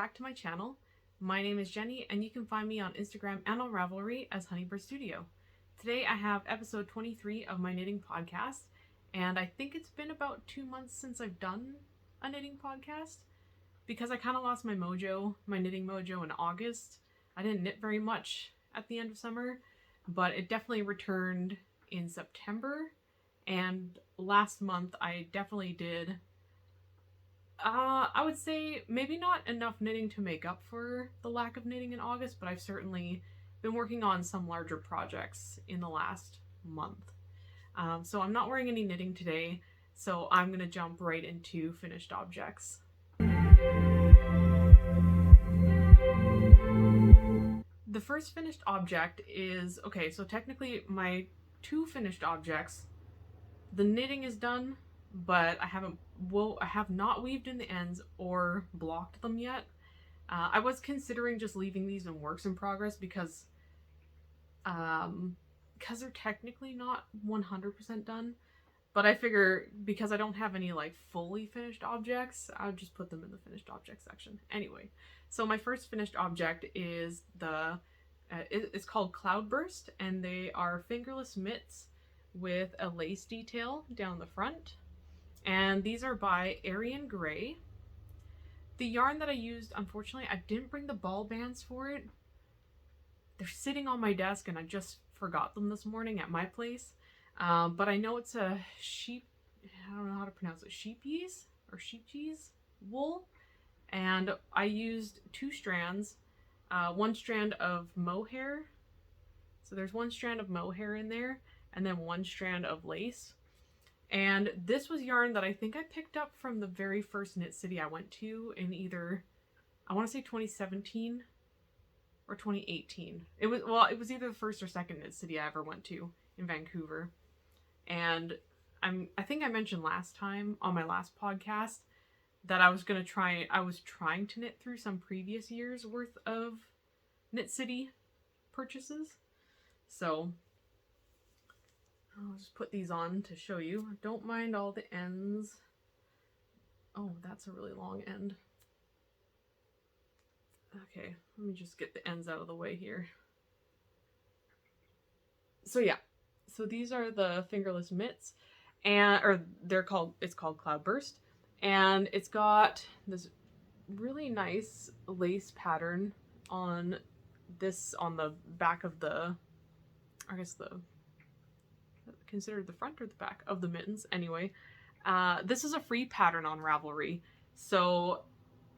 back to my channel. My name is Jenny and you can find me on Instagram and on Ravelry as Honeybird Studio. Today I have episode 23 of my knitting podcast, and I think it's been about 2 months since I've done a knitting podcast because I kind of lost my mojo, my knitting mojo in August. I didn't knit very much at the end of summer, but it definitely returned in September, and last month I definitely did I would say maybe not enough knitting to make up for the lack of knitting in August, but I've certainly been working on some larger projects in the last month. So I'm not wearing any knitting today, so I'm going to jump right into finished objects. The first finished object is, okay, so technically my two finished objects, the knitting is done, but I have not weaved in the ends or blocked them yet. I was considering just leaving these in works in progress because they're technically not 100% done, but I figure because I don't have any like fully finished objects, I'll just put them in the finished object section. Anyway, so my first finished object is it's called Cloudburst, and they are fingerless mitts with a lace detail down the front. And these are by Arienne. The yarn that I used, unfortunately, I didn't bring the ball bands for it. They're sitting on my desk and I just forgot them this morning at my place. But I know it's a I don't know how to pronounce it, sheepy's wool. And I used 2 strands, 1 strand of mohair. So there's 1 strand of mohair in there, and then 1 strand of lace. And this was yarn that I think I picked up from the very first Knit City I went to in either, I want to say 2017 or 2018. It was either the first or second Knit City I ever went to in Vancouver. And I think I mentioned last time on my last podcast that I was trying to knit through some previous years worth of Knit City purchases. So I'll just put these on to show you. Don't mind all the ends. Oh, that's a really long end. Okay, let me just get the ends out of the way here. So yeah, so these are the fingerless mitts, and it's called Cloudburst, and it's got this really nice lace pattern on the back of the, I guess considered the front or the back of the mittens. Anyway, this is a free pattern on Ravelry, so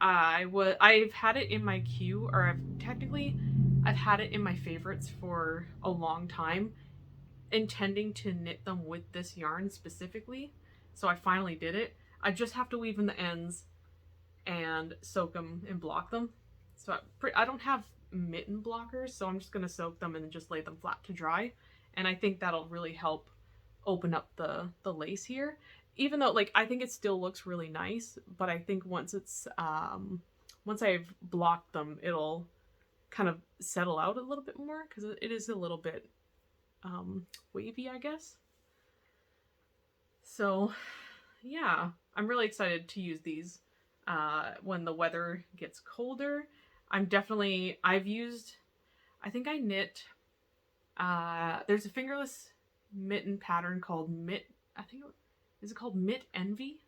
I've had it in my queue, or I've had it in my favorites for a long time, intending to knit them with this yarn specifically. So I finally did it. I just have to weave in the ends and soak them and block them. So I don't have mitten blockers, so I'm just gonna soak them and just lay them flat to dry. And I think that'll really help open up the lace here. Even though, like, I think it still looks really nice, but I think once I've blocked them, it'll kind of settle out a little bit more, because it is a little bit wavy, I guess. So yeah, I'm really excited to use these when the weather gets colder. I think I knit, there's a fingerless mitten pattern called is it called Mitt Envy?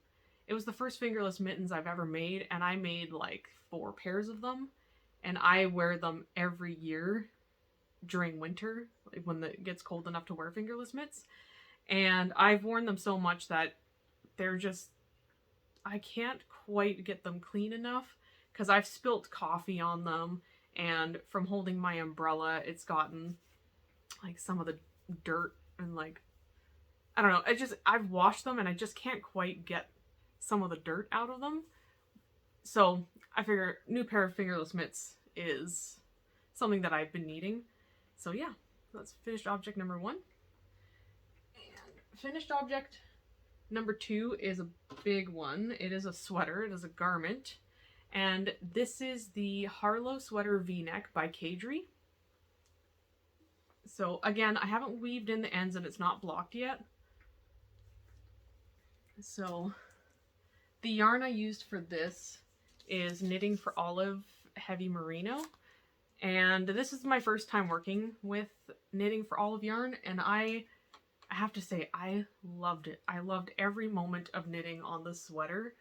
It was the first fingerless mittens I've ever made, and I made like 4 pairs of them, and I wear them every year during winter, like when it gets cold enough to wear fingerless mitts. And I've worn them so much that I can't quite get them clean enough, because I've spilt coffee on them, and from holding my umbrella, it's gotten like some of the dirt and like, I don't know, I've washed them and I just can't quite get some of the dirt out of them. So I figure new pair of fingerless mitts is something that I've been needing. So yeah, that's finished object number 1. And finished object number 2 is a big one. It is a sweater. It is a garment. And this is the Harlow sweater V-neck by Caidree. So again, I haven't weaved in the ends and it's not blocked yet. So the yarn I used for this is Knitting for Olive Heavy Merino. And this is my first time working with Knitting for Olive yarn, and I have to say, I loved it. I loved every moment of knitting on this sweater,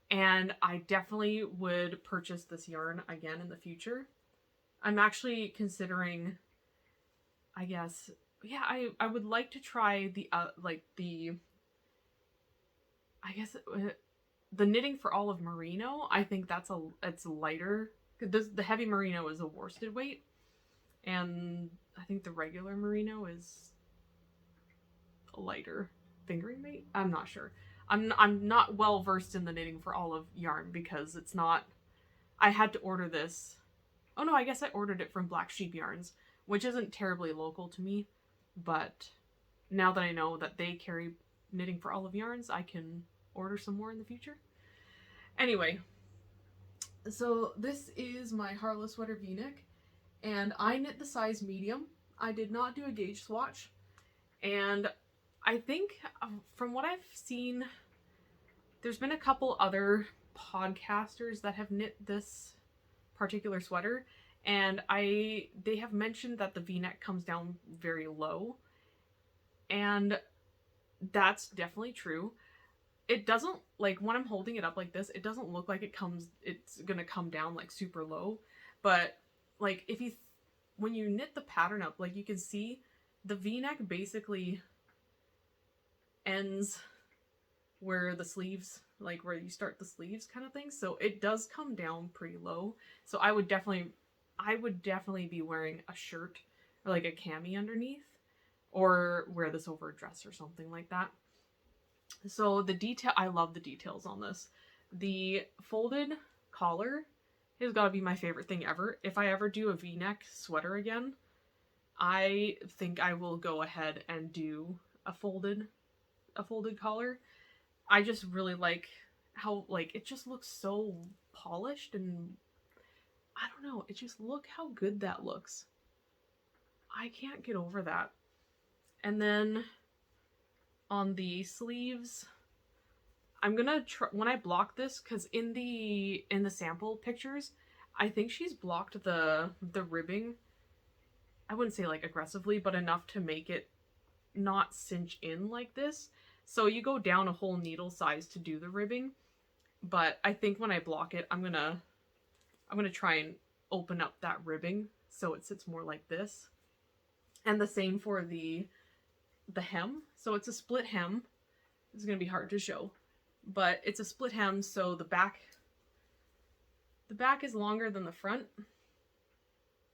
and I definitely would purchase this yarn again in the future. I'm actually considering, I guess, yeah, I would like to try the, the Knitting for Olive Merino. I think it's lighter. The heavy merino is a worsted weight, and I think the regular merino is a lighter fingering weight. I'm not sure. I'm not well versed in the Knitting for Olive yarn because it's not. I had to order this. Oh no, I guess I ordered it from Black Sheep Yarns, which isn't terribly local to me, but now that I know that they carry Knitting for Olive yarns, I can order some more in the future. Anyway, so this is my Harlow sweater v-neck, and I knit the size medium. I did not do a gauge swatch, and I think from what I've seen, there's been a couple other podcasters that have knit this particular sweater, and they have mentioned that the v-neck comes down very low, and that's definitely true. It doesn't, like, when I'm holding it up like this, it doesn't look like it's gonna come down, like, super low. But, like, when you knit the pattern up, like, you can see the v-neck basically ends where the sleeves, like, where you start the sleeves kind of thing. So it does come down pretty low. So I would definitely be wearing a shirt or, like, a cami underneath, or wear this over a dress or something like that. So I love the details on this. The folded collar has got to be my favorite thing ever. If I ever do a v-neck sweater again, I think I will go ahead and do a folded collar. I just really like how, like, it just looks so polished, and I don't know, look how good that looks. I can't get over that. And then on the sleeves, I'm gonna try, when I block this, because in the sample pictures, I think she's blocked the ribbing, I wouldn't say like aggressively, but enough to make it not cinch in like this. So you go down a whole needle size to do the ribbing, but I think when I block it, I'm gonna try and open up that ribbing so it sits more like this. And the same for the hem. So it's a split hem. It's going to be hard to show, but it's a split hem, so the back is longer than the front.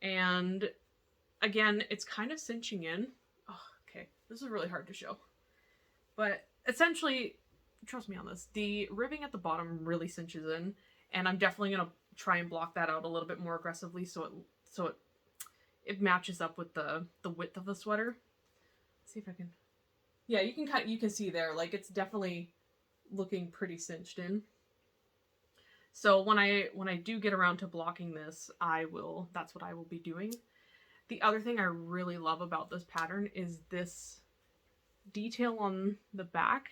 And again, it's kind of cinching in. Oh, okay, this is really hard to show. But essentially, trust me on this, the ribbing at the bottom really cinches in, and I'm definitely going to try and block that out a little bit more aggressively so it matches up with the width of the sweater. Let's see if I can. Yeah, you can see there, like, it's definitely looking pretty cinched in. So when I do get around to blocking this, that's what I will be doing. The other thing I really love about this pattern is this detail on the back.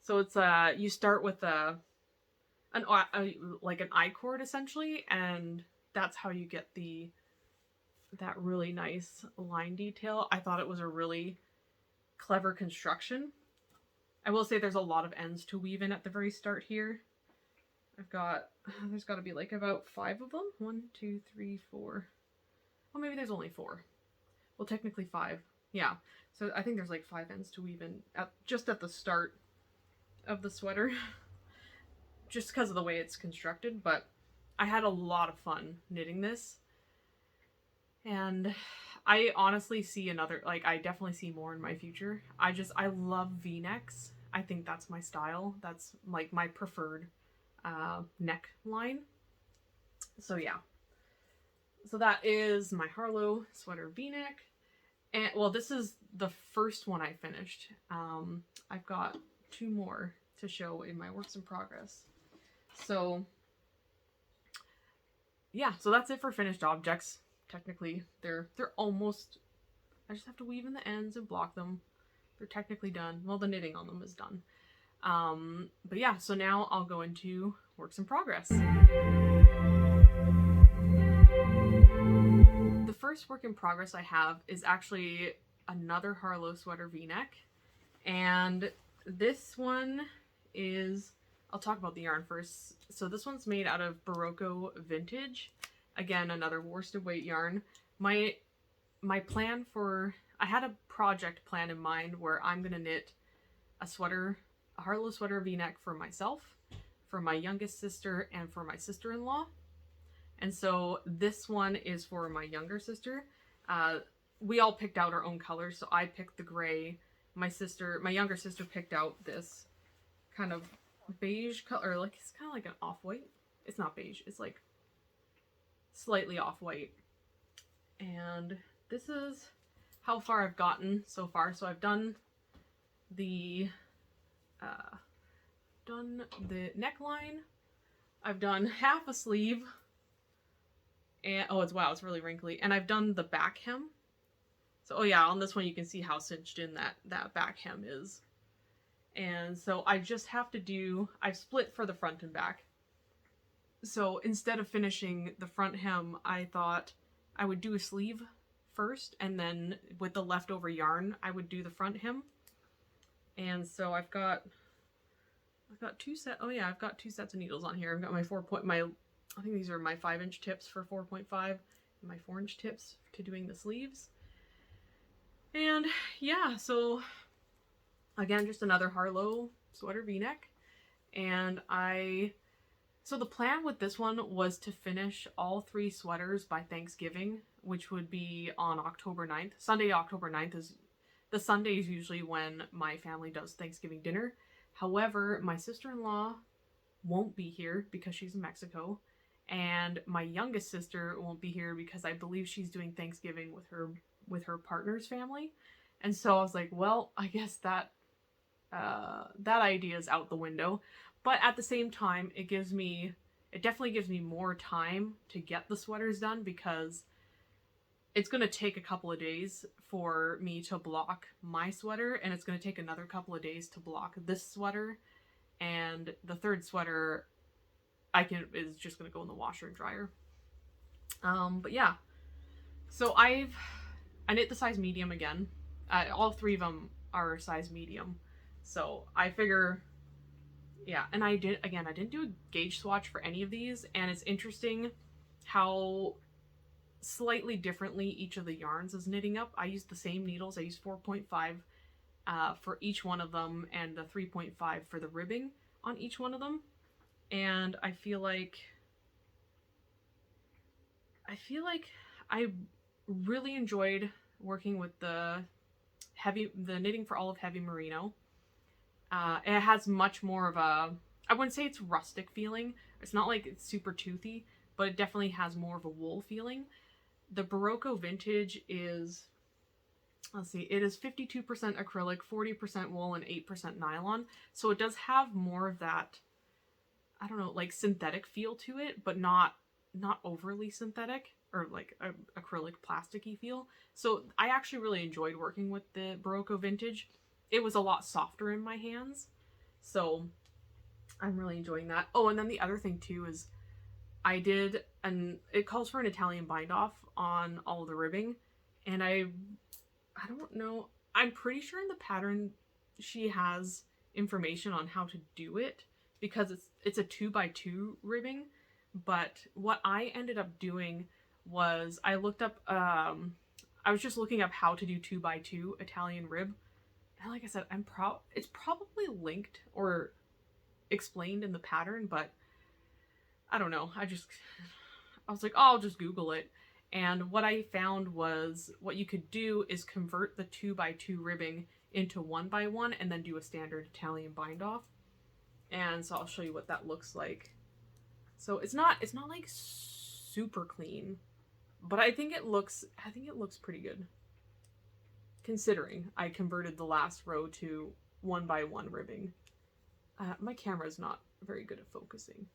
So it's you start with an I-cord essentially, and that's how you get that really nice line detail. I thought it was a really clever construction. I will say there's a lot of ends to weave in at the very start here. There's got to be like about 5 of them. 1, 2, 3, 4. Well, maybe there's only 4. Well, technically 5. Yeah. So I think there's like 5 ends to weave in just at the start of the sweater. Just because of the way it's constructed, but I had a lot of fun knitting this. And I honestly see I definitely see more in my future. I love v-necks. I think that's my style. That's like my preferred neck line. So yeah. So that is my Harlow sweater v-neck. And well, this is the first one I finished. I've got 2 more to show in my works in progress. So yeah, so that's it for finished objects. Technically, they're almost, I just have to weave in the ends and block them. They're technically done. Well, the knitting on them is done. But yeah, so now I'll go into works in progress. The first work in progress I have is actually another Harlow sweater v-neck, and this one is, I'll talk about the yarn first. So this one's made out of Barocco Vintage. Again, another worsted weight yarn. My plan for, I had a project plan in mind where I'm gonna knit a sweater, a Harlow sweater v-neck for myself, for my youngest sister, and for my sister-in-law. And so this one is for my younger sister. We all picked out our own colors, so I picked the gray. My younger sister picked out this kind of beige color, like it's kind of like an off-white. It's not beige, it's like slightly off-white. And this is how far I've gotten so far. So I've done the neckline. I've done half a sleeve. And oh, it's really wrinkly. And I've done the back hem. So, oh yeah, on this one you can see how cinched in that back hem is. And so I just have to do, I've split for the front and back. So instead of finishing the front hem, I thought I would do a sleeve first, and then with the leftover yarn, I would do the front hem. And so I've got two sets. Oh yeah, I've got two sets of needles on here. I've got my I think these are my 5-inch tips for 4.5 and my 4-inch tips to doing the sleeves. And yeah, so again, just another Harlow sweater v-neck. And so the plan with this one was to finish all 3 sweaters by Thanksgiving, which would be on October 9th. Sunday, October 9th is the Sunday is usually when my family does Thanksgiving dinner. However, my sister-in-law won't be here because she's in Mexico, and my youngest sister won't be here because I believe she's doing Thanksgiving with her partner's family. And so I was like, well, I guess that idea is out the window. But at the same time, it definitely gives me more time to get the sweaters done, because it's going to take a couple of days for me to block my sweater, and it's going to take another couple of days to block this sweater, and the third sweater is just going to go in the washer and dryer. But yeah, so I knit the size medium again. All 3 of them are size medium, so I figure, yeah. And I didn't do a gauge swatch for any of these, and it's interesting how slightly differently each of the yarns is knitting up. I used the same needles. I used 4.5 for each one of them, and the 3.5 for the ribbing on each one of them. And I feel like I really enjoyed working with the knitting for all of Heavy Merino. It has much more of a, I wouldn't say it's rustic feeling. It's not like it's super toothy, but it definitely has more of a wool feeling. The Barocco Vintage is, let's see, it is 52% acrylic, 40% wool, and 8% nylon. So it does have more of that, I don't know, like synthetic feel to it, but not overly synthetic, or like a acrylic plasticky feel. So I actually really enjoyed working with the Barocco Vintage. It was a lot softer in my hands, so I'm really enjoying that. Oh, and then the other thing too is I did, and it calls for an Italian bind off on all the ribbing, and I don't know, I'm pretty sure in the pattern she has information on how to do it, because it's a 2x2 ribbing. But what I ended up doing was I looked up, I was just looking up how to do 2x2 Italian rib. And like I said, it's probably linked or explained in the pattern, but I don't know. I was like, oh, I'll just Google it. And what I found was what you could do is convert the 2x2 ribbing into 1x1 and then do a standard Italian bind off. And so I'll show you what that looks like. So it's not like super clean, but I think it looks pretty good, considering I converted the last row to 1x1 ribbing. My camera's not very good at focusing,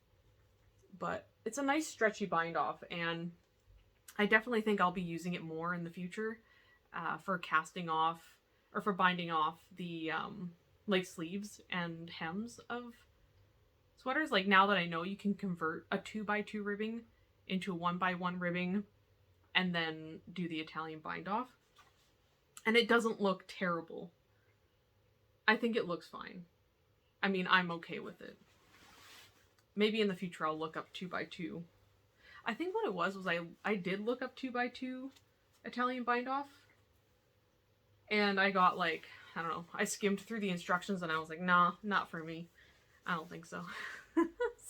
but it's a nice stretchy bind off, and I definitely think I'll be using it more in the future for casting off, or for binding off the like sleeves and hems of sweaters. Like now that I know you can convert a 2x2 ribbing into a 1x1 ribbing and then do the Italian bind off. And it doesn't look terrible. I think it looks fine. I mean, I'm okay with it. Maybe in the future I'll look up 2x2. I think what it was I did look up 2x2 Italian bind off. And I got like, I don't know, I skimmed through the instructions and I was like, nah, not for me. I don't think so.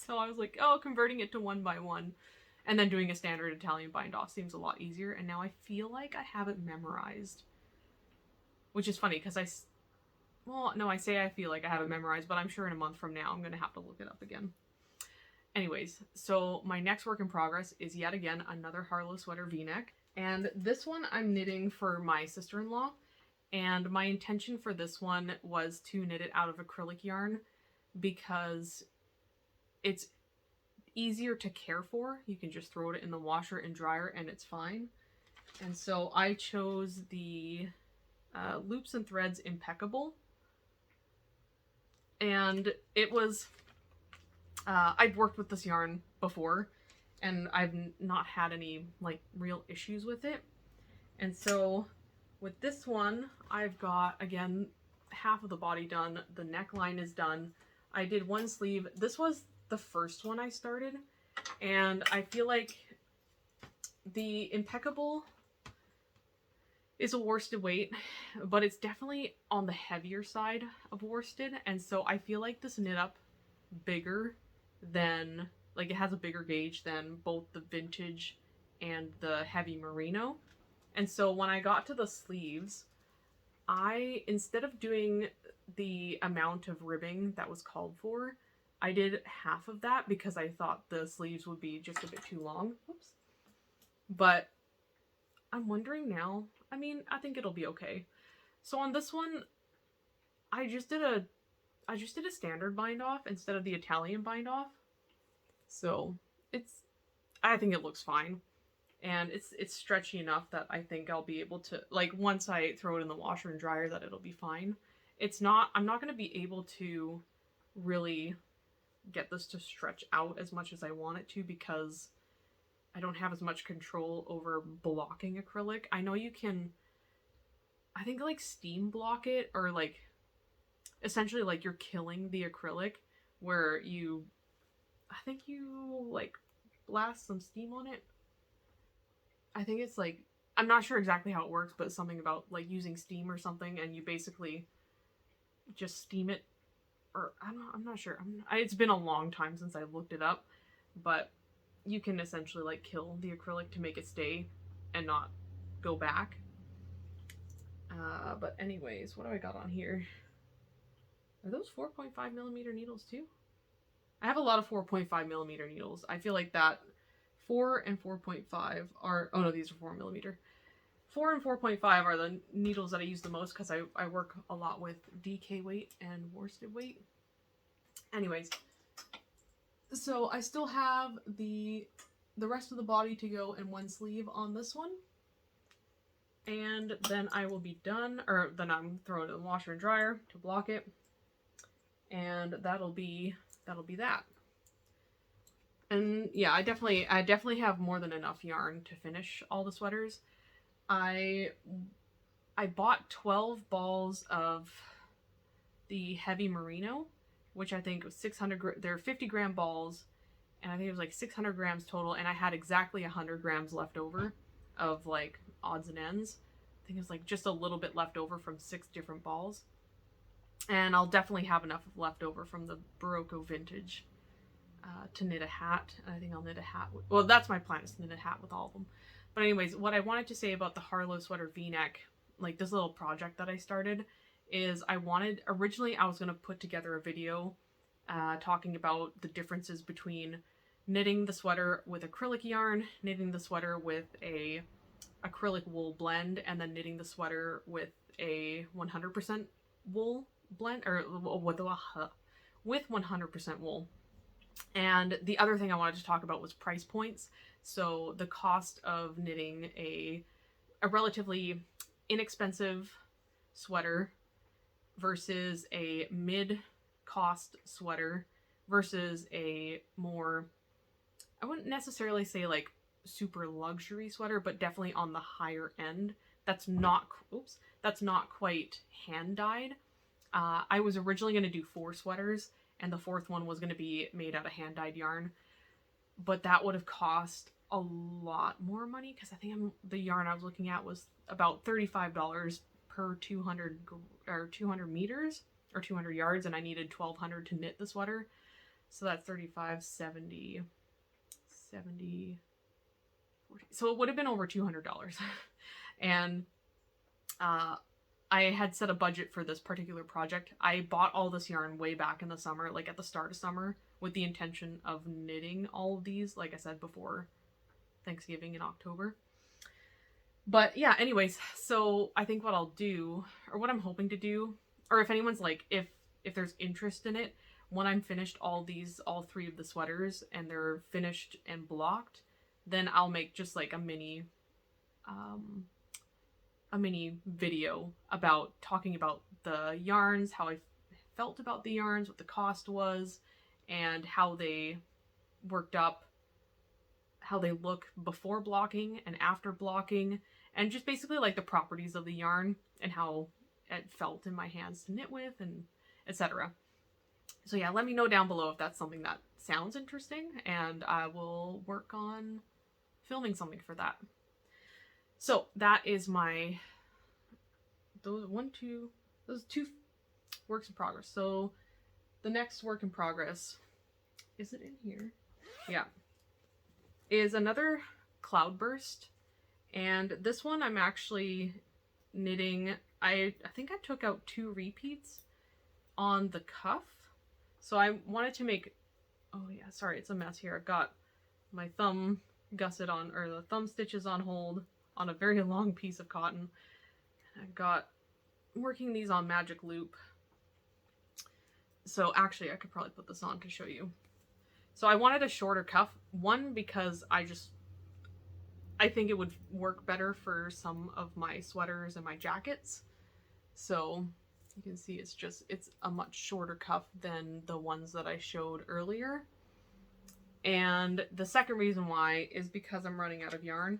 So I was like, oh, converting it to 1x1 and then doing a standard Italian bind off seems a lot easier. And now I feel like I have it memorized. Which is funny because I say I feel like I have it memorized, but I'm sure in a month from now I'm going to have to look it up again. Anyways, so my next work in progress is yet again another Harlow sweater v-neck. And this one I'm knitting for my sister-in-law. And my intention for this one was to knit it out of acrylic yarn because it's easier to care for. You can just throw it in the washer and dryer and it's fine. And so I chose the Loops and Threads Impeccable. And it was, I've worked with this yarn before and I've not had any like real issues with it. And so with this one, I've got, again, half of the body done. The neckline is done. I did one sleeve. This was the first one I started. And I feel like the Impeccable is a worsted weight, but it's definitely on the heavier side of worsted. And so I feel like this knit up bigger than, like it has a bigger gauge than both the vintage and the heavy merino. And so when I got to the sleeves, instead of doing the amount of ribbing that was called for, I did half of that because I thought the sleeves would be just a bit too long. Oops. But I'm wondering now, I mean, I think it'll be okay. So on this one, I just did a standard bind off instead of the Italian bind off. So I think it looks fine. And it's stretchy enough that I think I'll be able to, like, once I throw it in the washer and dryer, that it'll be fine. I'm not going to be able to really get this to stretch out as much as I want it to because I don't have as much control over blocking acrylic. I know you can, I think, like, steam block it, or, like, essentially, like, you're killing the acrylic where I think you, like, blast some steam on it. I think it's like, I'm not sure exactly how it works, but something about like using steam or something, and you basically just steam it, or I'm not sure. It's been a long time since I looked it up, but you can essentially like kill the acrylic to make it stay and not go back. But anyways, what do I got on here? Are those 4.5mm needles too? I have a lot of 4.5mm needles. I feel like that 4 and 4.5 are, oh no, these are 4mm. 4 and 4.5 are the needles that I use the most because I work a lot with DK weight and worsted weight. Anyways, so I still have the rest of the body to go in one sleeve on this one. And then I will be done, or then I'm throwing it in the washer and dryer to block it. And that'll be that. And yeah, I definitely have more than enough yarn to finish all the sweaters. I bought 12 balls of the heavy merino, which I think was 600. They're 50-gram balls, and I think it was like 600 grams total. And I had exactly 100 grams left over of like odds and ends. I think it was like just a little bit left over from 6 different balls. And I'll definitely have enough left over from the Barocco vintage to knit a hat. And I think I'll knit a hat. Well, that's my plan, is to knit a hat with all of them. But anyways, what I wanted to say about the Harlow sweater v-neck, like this little project that I started, is originally I was going to put together a video talking about the differences between knitting the sweater with acrylic yarn, knitting the sweater with a acrylic wool blend, and then knitting the sweater with a 100% wool blend, or with 100% wool. And the other thing I wanted to talk about was price points. So the cost of knitting a relatively inexpensive sweater versus a mid-cost sweater versus a more, I wouldn't necessarily say like super luxury sweater, but definitely on the higher end. That's not, oops, that's not quite hand dyed. I was originally going to do 4 sweaters, and the 4th one was going to be made out of hand dyed yarn, but that would have cost a lot more money because I think the yarn I was looking at was about $35 per 200 meters or 200 yards, and I needed 1,200 to knit the sweater. So that's 35, 70, 40. So it would have been over $200. And I had set a budget for this particular project. I bought all this yarn way back in the summer, like at the start of summer, with the intention of knitting all of these, like I said, before Thanksgiving in October. But yeah, anyways, so I think what I'll do, or what I'm hoping to do, or if anyone's like, if there's interest in it, when I'm finished all 3 of the sweaters and they're finished and blocked, then I'll make just like a mini video about talking about the yarns, how I felt about the yarns, what the cost was, and how they worked up, how they look before blocking and after blocking, and just basically like the properties of the yarn and how it felt in my hands to knit with, and etc. So yeah, let me know down below if that's something that sounds interesting, and I will work on filming something for that. So that is my, those 2 works in progress. So the next work in progress, is it in here? Yeah. Is another Cloudburst, and this one I'm actually knitting, I think I took out 2 repeats on the cuff. So I wanted to make, oh yeah, sorry, it's a mess here. I've got my thumb gusset on, or the thumb stitches on hold on a very long piece of cotton. I've got working these on magic loop. So actually I could probably put this on to show you. So I wanted a shorter cuff, one because I think it would work better for some of my sweaters and my jackets. So you can see it's a much shorter cuff than the ones that I showed earlier. And the second reason why is because I'm running out of yarn.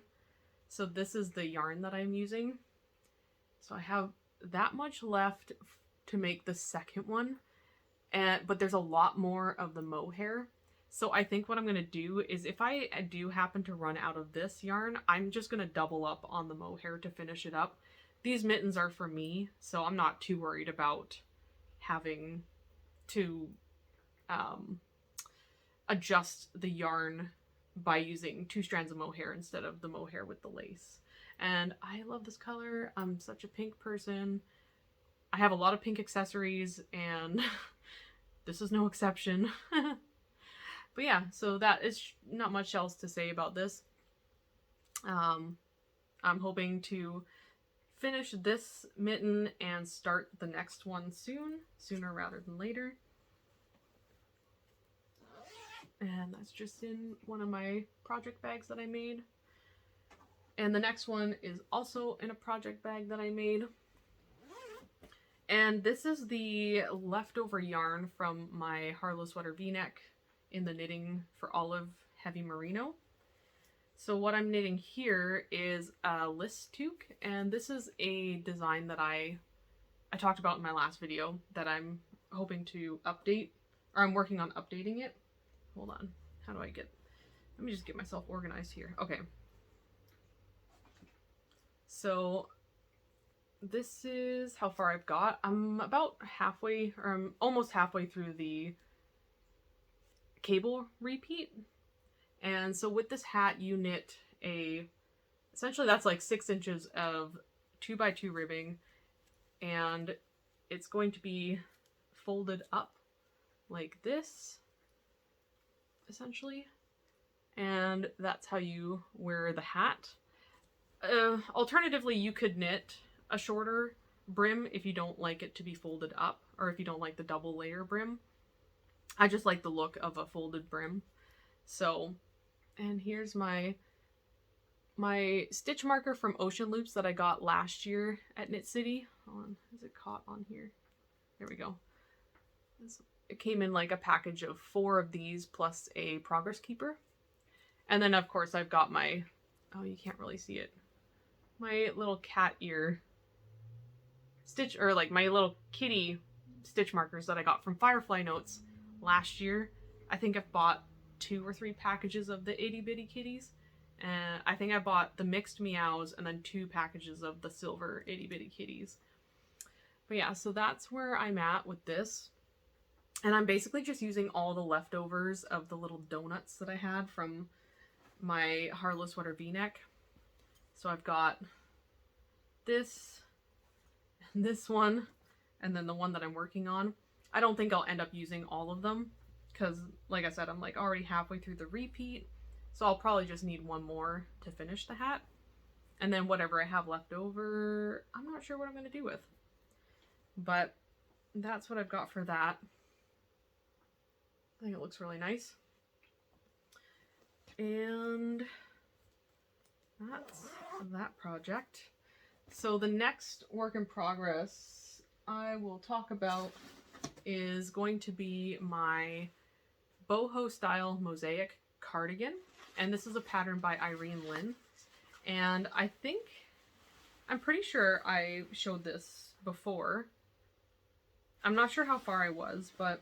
So this is the yarn that I'm using. So I have that much left to make the second one, but there's a lot more of the mohair. So I think what I'm going to do is, if I do happen to run out of this yarn, I'm just going to double up on the mohair to finish it up. These mittens are for me, so I'm not too worried about having to adjust the yarn by using 2 strands of mohair instead of the mohair with the lace. And I love this color. I'm such a pink person. I have a lot of pink accessories, and this is no exception. But yeah, so that is not much else to say about this. I'm hoping to finish this mitten and start the next one sooner rather than later. And that's just in one of my project bags that I made. And the next one is also in a project bag that I made. And this is the leftover yarn from my Harlow sweater v-neck in the Knitting for Olive Heavy Merino. So what I'm knitting here is a Lyss toque, and this is a design that I talked about in my last video that I'm hoping to update, or I'm working on updating it. Hold on, how do I let me just get myself organized here. Okay. So this is how far I've got. I'm about halfway, or I'm almost halfway through the cable repeat. And so with this hat, you knit essentially that's like 6 inches of 2x2 ribbing, and it's going to be folded up like this, essentially. And that's how you wear the hat. Alternatively, you could knit a shorter brim if you don't like it to be folded up, or if you don't like the double layer brim. I just like the look of a folded brim. So, and here's my stitch marker from Ocean Loops that I got last year at Knit City. Hold on, is it caught on here? There we go. It came in like a package of 4 of these plus a progress keeper. And then of course I've got my, oh, you can't really see it, my little cat ear stitch, or like my little kitty stitch markers that I got from Firefly Notes last year. I think I've bought 2 or 3 packages of the itty bitty kitties. And I think I bought the mixed meows and then 2 packages of the silver itty bitty kitties. But yeah, so that's where I'm at with this. And I'm basically just using all the leftovers of the little donuts that I had from my Harlow sweater v-neck. So I've got this one, and then the one that I'm working on. I don't think I'll end up using all of them because, like I said, I'm like already halfway through the repeat. So I'll probably just need 1 more to finish the hat. And then whatever I have left over, I'm not sure what I'm going to do with. But that's what I've got for that. I think it looks really nice. And that's that project. So the next work in progress I will talk about is going to be my boho style mosaic cardigan. And this is a pattern by Irene Lin. And I'm pretty sure I showed this before. I'm not sure how far I was, but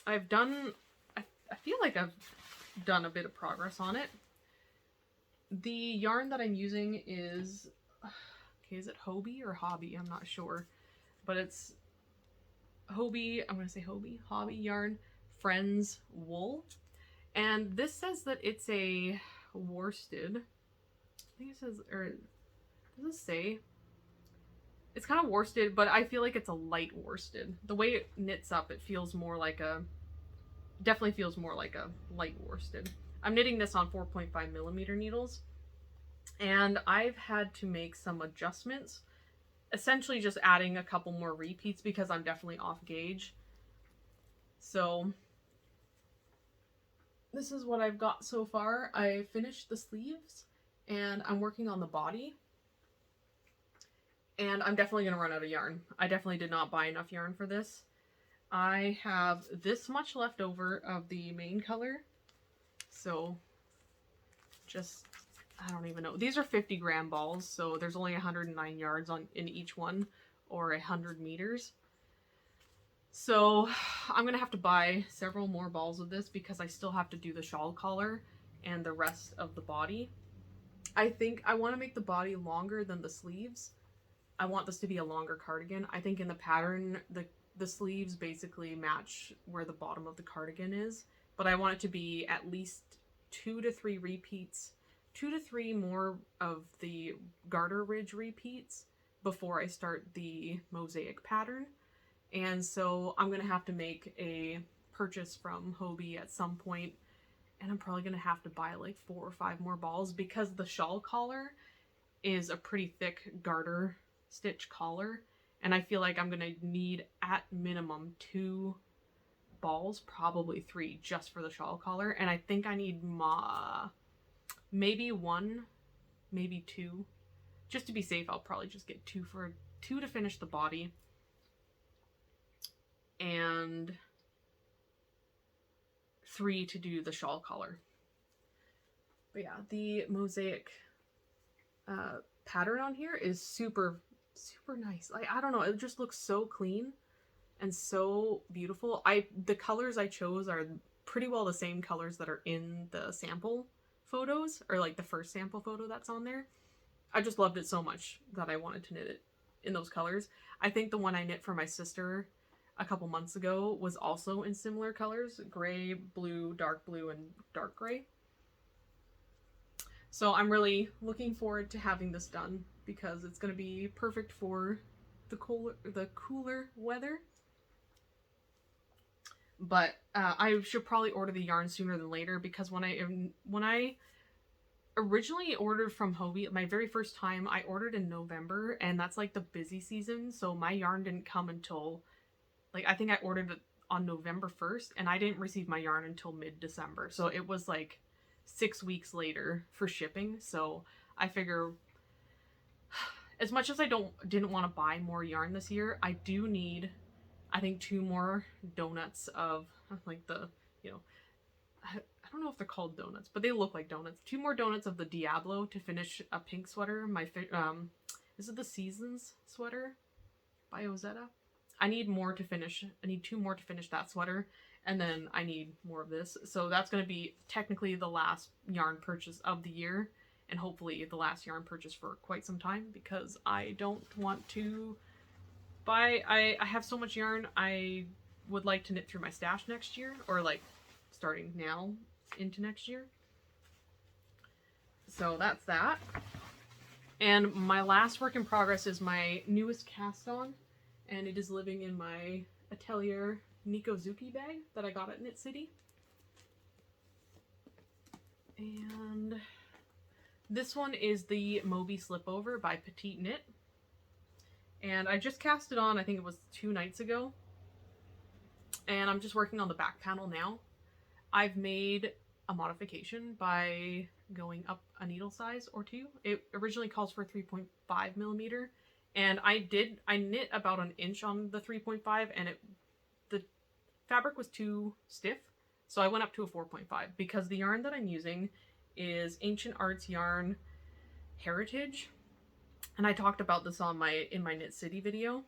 I feel like I've done a bit of progress on it. The yarn that I'm using is, okay, is it Hobby or Hobby? I'm not sure, but it's Hobby, I'm going to say Hobby yarn, Friends wool. And this says that it's a worsted. I think it says, or does it say? It's kind of worsted, but I feel like it's a light worsted. The way it knits up, it feels more like a, definitely feels more like a light worsted. I'm knitting this on 4.5mm needles, and I've had to make some adjustments, essentially just adding a couple more repeats because I'm definitely off gauge. So this is what I've got so far. I finished the sleeves and I'm working on the body, and I'm definitely going to run out of yarn. I definitely did not buy enough yarn for this. I have this much left over of the main color. So just, I don't even know. These are 50-gram balls, so there's only 109 yards in each one, or 100 meters. So I'm going to have to buy several more balls of this because I still have to do the shawl collar and the rest of the body. I think I want to make the body longer than the sleeves. I want this to be a longer cardigan. I think in the pattern, the sleeves basically match where the bottom of the cardigan is, but I want it to be at least 2 to 3 repeats, 2 to 3 more of the garter ridge repeats before I start the mosaic pattern. And so I'm going to have to make a purchase from Hobby at some point, and I'm probably going to have to buy like 4 or 5 more balls because the shawl collar is a pretty thick garter stitch collar, and I feel like I'm going to need at minimum 2 balls, probably 3, just for the shawl collar. And I think I need maybe 1, maybe 2. Just to be safe, I'll probably just get 2 to finish the body. And 3 to do the shawl collar. But yeah, the mosaic pattern on here is super nice. Like, I don't know, it just looks so clean and so beautiful. The colors I chose are pretty well the same colors that are in the sample photos, or like the first sample photo that's on there. I just loved it so much that I wanted to knit it in those colors. I think the one I knit for my sister a couple months ago was also in similar colors: gray, blue, and dark gray. So I'm really looking forward to having this done because it's going to be perfect for the cooler weather. But I should probably order the yarn sooner than later, because when I originally ordered from Hobby, my very first time, I ordered in November, and that's like the busy season, so my yarn didn't come until, like, I think I ordered it on November 1st, and I didn't receive my yarn until mid-December. So it was like 6 weeks later for shipping. So I figure as much as I didn't want to buy more yarn this year, I do need, I think, 2 more donuts of like the, you know, I don't know if they're called donuts, but they look like donuts. 2 more donuts of the Diablo to finish a pink sweater. Is it the Seasons sweater by Ozetta? I need more to finish. I need 2 more to finish that sweater, and then I need more of this. So that's going to be technically the last yarn purchase of the year, and hopefully the last yarn purchase for quite some time, because I don't want to buy... I have so much yarn, I would like to knit through my stash next year, or like starting now into next year. So that's that. And my last work in progress is my newest cast on, and it is living in my Atelier Nikozuki bag that I got at Knit City. And this one is the Moby Slipover by Petite Knit. And I just cast it on, I think it was 2 nights ago. And I'm just working on the back panel now. I've made a modification by going up a needle size or 2. It originally calls for 3.5 millimeter. And I knit about an inch on the 3.5, and the fabric was too stiff, so I went up to a 4.5, because the yarn that I'm using is Ancient Arts Yarn Heritage, and I talked about this on in my Knit City video.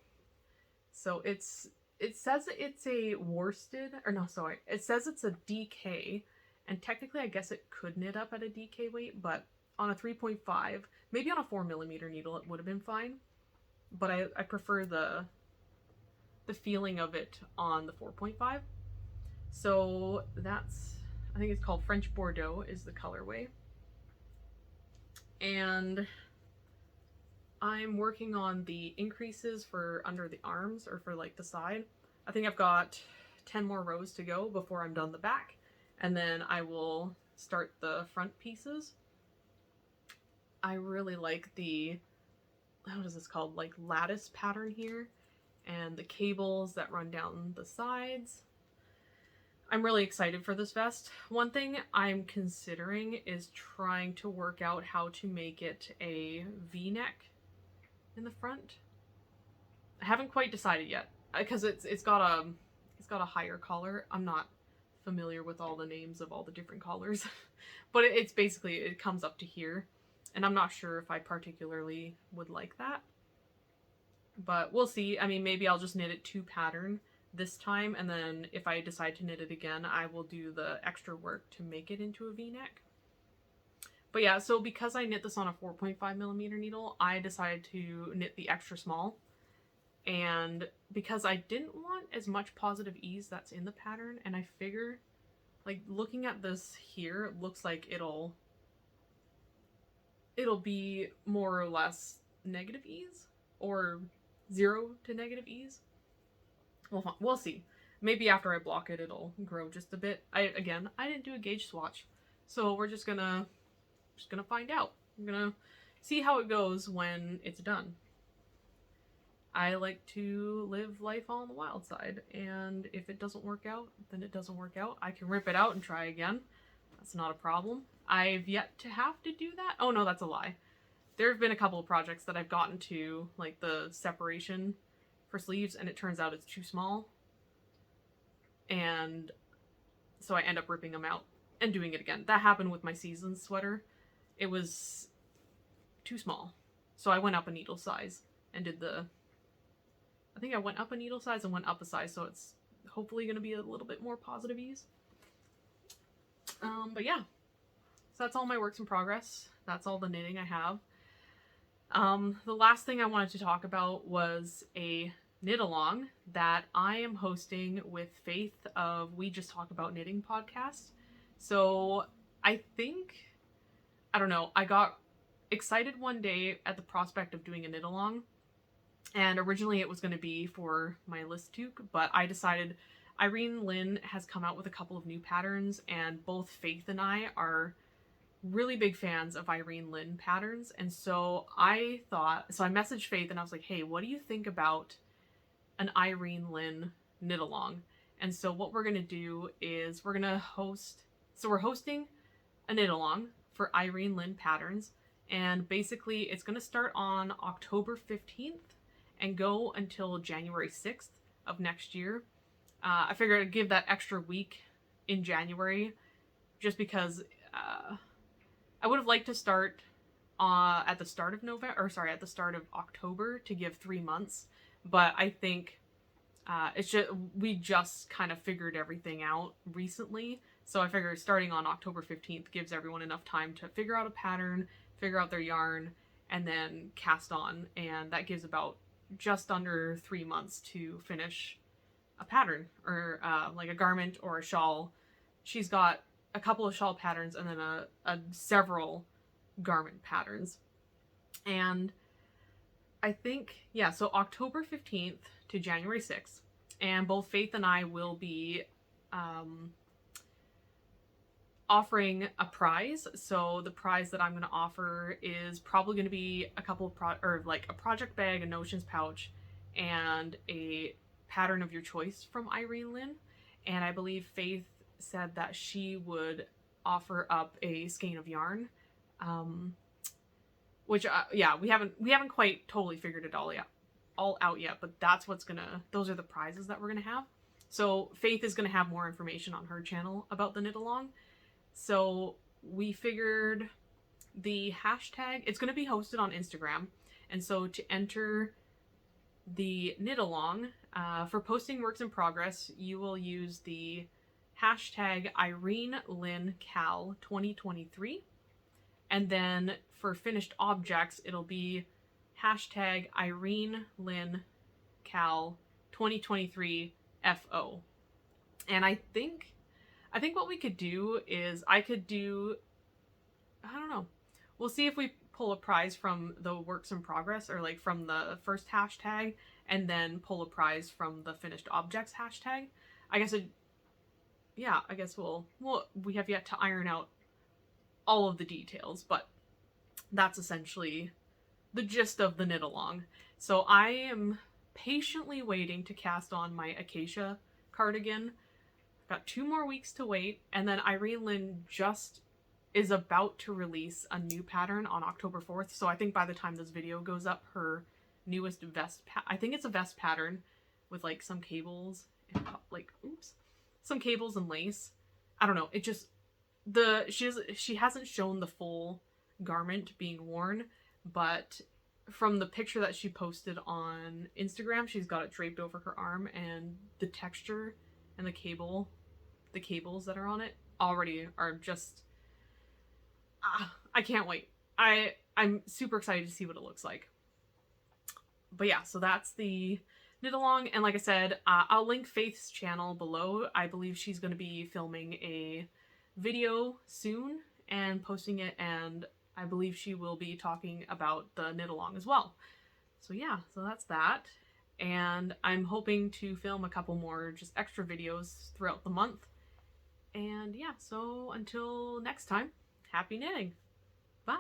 So it says it's a worsted, or no, sorry, it says it's a DK, and technically I guess it could knit up at a DK weight, but on a 3.5, maybe on a 4 millimeter needle it would have been fine. But I prefer the feeling of it on the 4.5. So that's, I think it's called French Bordeaux is the colorway. And I'm working on the increases for under the arms, or for like the side. I think I've got 10 more rows to go before I'm done the back. And then I will start the front pieces. I really like the, what is this called, like lattice pattern here, and the cables that run down the sides. I'm really excited for this vest. One thing I'm considering is trying to work out how to make it a V-neck in the front. I haven't quite decided yet, because it's got a higher collar. I'm not familiar with all the names of all the different collars, but it's basically, it comes up to here. And I'm not sure if I particularly would like that. But we'll see. I mean, maybe I'll just knit it to pattern this time, and then if I decide to knit it again, I will do the extra work to make it into a V-neck. But yeah, so because I knit this on a 4.5 millimeter needle, I decided to knit the extra small. And because I didn't want as much positive ease that's in the pattern, and I figure, like, looking at this here, it looks like it'll be more or less negative ease, or 0 to negative ease. Well, we'll see. Maybe after I block it, it'll grow just a bit. I didn't do a gauge swatch, so we're just gonna find out. I'm gonna see how it goes when it's done. I like to live life on the wild side, and if it doesn't work out, then it doesn't work out. I can rip it out and try again. That's not a problem. I've yet to have to do that. Oh no, that's a lie. There have been a couple of projects that I've gotten to, like the separation for sleeves, and it turns out it's too small. And so I end up ripping them out and doing it again. That happened with my Seasons sweater. It was too small. So I went up a needle size and did I think I went up a needle size and went up a size, so it's hopefully going to be a little bit more positive ease. But yeah. So that's all my works in progress. That's all the knitting I have. The last thing I wanted to talk about was a knit-along that I am hosting with Faith of We Just Talk About Knitting podcast. So I don't know, I got excited one day at the prospect of doing a knit-along. And originally it was going to be for my Lyss toque, but I decided Irene Lin has come out with a couple of new patterns, and both Faith and I are really big fans of Irene Lin patterns. And so I messaged Faith and I was like, hey, what do you think about an Irene Lin knit along? And so what we're going to do is we're hosting a knit along for Irene Lin patterns, And basically it's going to start on October 15th and go until January 6th of next year. I figured I'd give that extra week in January just because I would have liked to start at the start of at the start of October to give 3 months, but I think we just kind of figured everything out recently, so I figured starting on October 15th gives everyone enough time to figure out a pattern, figure out their yarn, and then cast on, and that gives about just under 3 months to finish a pattern, or like a garment or a shawl. She's got a couple of shawl patterns and then several garment patterns. And I think, yeah, so October 15th to January 6th. And both Faith and I will be offering a prize. So the prize that I'm going to offer is probably going to be a couple of a project bag, a notions pouch, and a pattern of your choice from Irene Lin. And I believe Faith said that she would offer up a skein of yarn, which yeah, we haven't quite totally figured it all out yet, but that's those are the prizes that we're gonna have. So Faith is gonna have more information on her channel about the Knitalong. So we figured the hashtag, it's gonna be hosted on Instagram, and so to enter the Knitalong, for posting works in progress, you will use the hashtag Irene Lin KAL 2023. And then for finished objects, it'll be hashtag Irene Lin KAL 2023 FO. And I think what we could do is I don't know. We'll see if we pull a prize from the works in progress, or like from the first hashtag, and then pull a prize from the finished objects hashtag. I guess we have yet to iron out all of the details, but that's essentially the gist of the Knitalong. So I am patiently waiting to cast on my Acacia cardigan. Got 2 more weeks to wait, and then Irene Lin just is about to release a new pattern on October 4th. So I think by the time this video goes up, her newest vest, I think it's a vest pattern with like some cables and some cables and lace. I don't know. It just, she hasn't shown the full garment being worn, but from the picture that she posted on Instagram, she's got it draped over her arm, and the texture and the cables that are on it already are just, I can't wait. I'm super excited to see what it looks like. But yeah, so that's the Knitalong, and like I said, I'll link Faith's channel below. I believe she's going to be filming a video soon and posting it, and I believe she will be talking about the Knitalong as well. So yeah, so that's that. And I'm hoping to film a couple more just extra videos throughout the month. And yeah, so until next time, happy knitting. Bye!